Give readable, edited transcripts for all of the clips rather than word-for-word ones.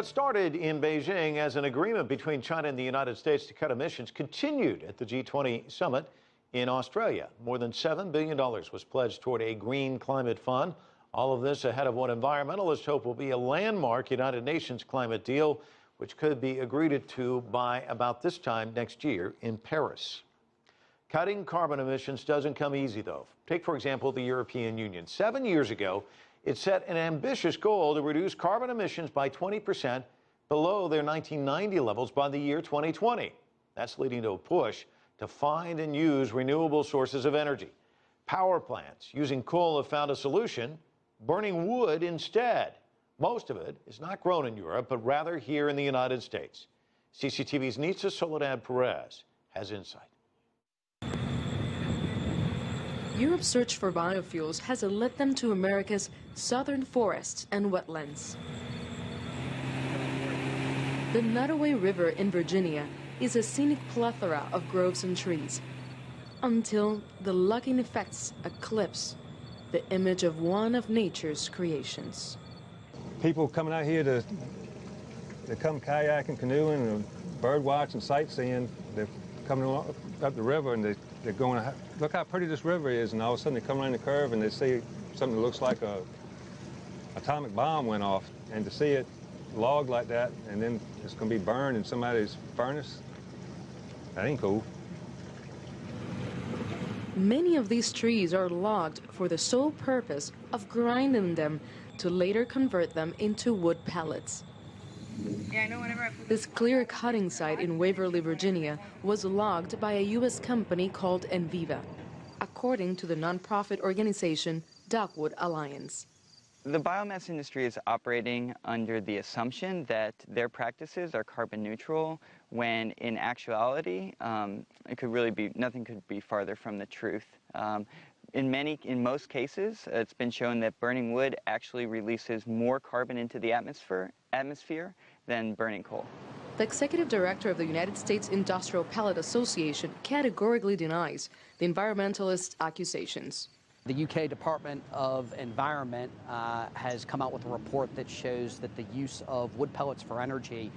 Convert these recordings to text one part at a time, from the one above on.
What started in Beijing as an agreement between China and the United States to cut emissions continued at the G20 summit in Australia. More than $7 billion was pledged toward a green climate fund. All of this ahead of what environmentalists hope will be a landmark United Nations climate deal, which could be agreed to by about this time next year in Paris. Cutting carbon emissions doesn't come easy, though. Take, for example, the European Union. 7 years ago, it set an ambitious goal to reduce carbon emissions by 20% below their 1990 levels by the year 2020. That's leading to a push to find and use renewable sources of energy. Power plants using coal have found a solution, burning wood instead. Most of it is not grown in Europe, but rather here in the United States. CCTV's Nitsa Soledad Perez has insight. Europe's search for biofuels has led them to America's southern forests and wetlands. The Nottoway River in Virginia is a scenic plethora of groves and trees, until the logging effects eclipse the image of one of nature's creations. People coming out here to come kayaking, canoeing, and bird watching, sightseeing, they're coming up the river and they're going, look how pretty this river is, and all of a sudden they come around the curve and they see something that looks like a atomic bomb went off, and to see it logged like that and then it's going to be burned in somebody's furnace, that ain't cool. Many of these trees are logged for the sole purpose of grinding them to later convert them into wood pellets. This clear cutting site in Waverly, Virginia, was logged by a U.S. company called Enviva, according to the nonprofit organization Dogwood Alliance. The biomass industry is operating under the assumption that their practices are carbon neutral, when in actuality, it could really be, nothing could be farther from the truth. In most cases, it's been shown that burning wood actually releases more carbon into the atmosphere than burning coal. The executive director of the United States Industrial Pellet Association categorically denies the environmentalist accusations. The UK Department of Environment has come out with a report that shows that the use of wood pellets for energy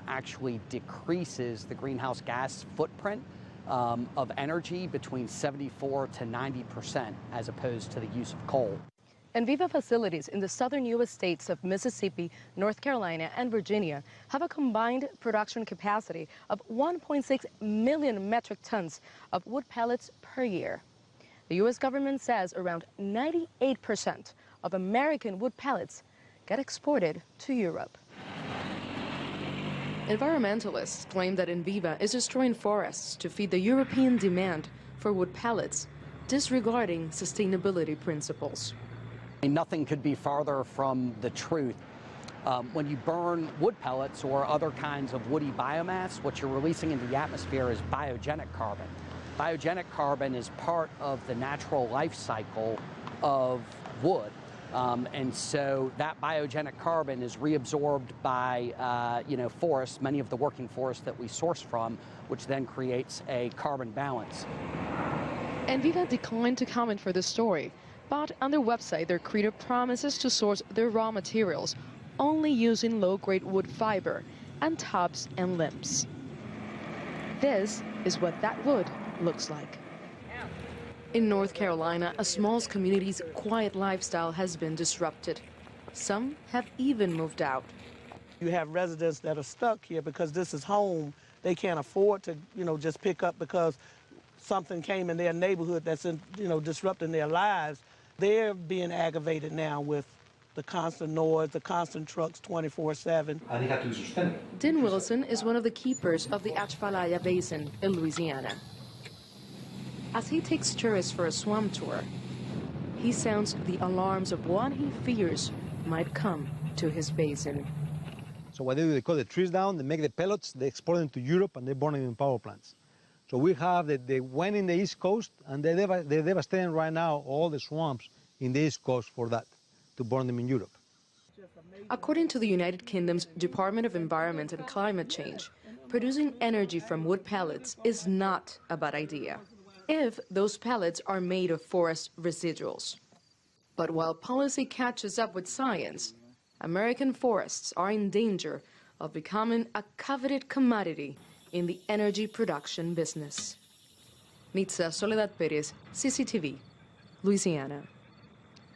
actually decreases the greenhouse gas footprint of energy between 74 to 90% as opposed to the use of coal. Enviva facilities in the southern U.S. states of Mississippi, North Carolina, and Virginia have a combined production capacity of 1.6 million metric tons of wood pellets per year. The U.S. government says around 98% of American wood pellets get exported to Europe. Environmentalists claim that Enviva is destroying forests to feed the European demand for wood pellets, disregarding sustainability principles. Nothing could be farther from the truth. When you burn wood pellets or other kinds of woody biomass, what you're releasing into the atmosphere is biogenic carbon. Biogenic carbon is part of the natural life cycle of wood. And so that biogenic carbon is reabsorbed by forests, many of the working forests that we source from, which then creates a carbon balance. Enviva declined to comment for this story, but on their website, their creator promises to source their raw materials only using low-grade wood fiber and tubs and limbs. This is what that wood looks like. In North Carolina, a small community's quiet lifestyle has been disrupted. Some have even moved out. You have residents that are stuck here because this is home. They can't afford to, just pick up because something came in their neighborhood that's, disrupting their lives. They're being aggravated now with the constant noise, the constant trucks 24/7. Dean Wilson is one of the keepers of the Atchafalaya Basin in Louisiana. As he takes tourists for a swamp tour, he sounds the alarms of what he fears might come to his basin. So what they do, they cut the trees down, they make the pellets, they export them to Europe, and they burn them in power plants. So we have they went in the East Coast, and they're devastating right now all the swamps in the East Coast for that, to burn them in Europe. According to the United Kingdom's Department of Environment and Climate Change, producing energy from wood pellets is not a bad idea if those pellets are made of forest residuals. But while policy catches up with science, American forests are in danger of becoming a coveted commodity in the energy production business. Nitza Soledad Perez, CCTV, Louisiana.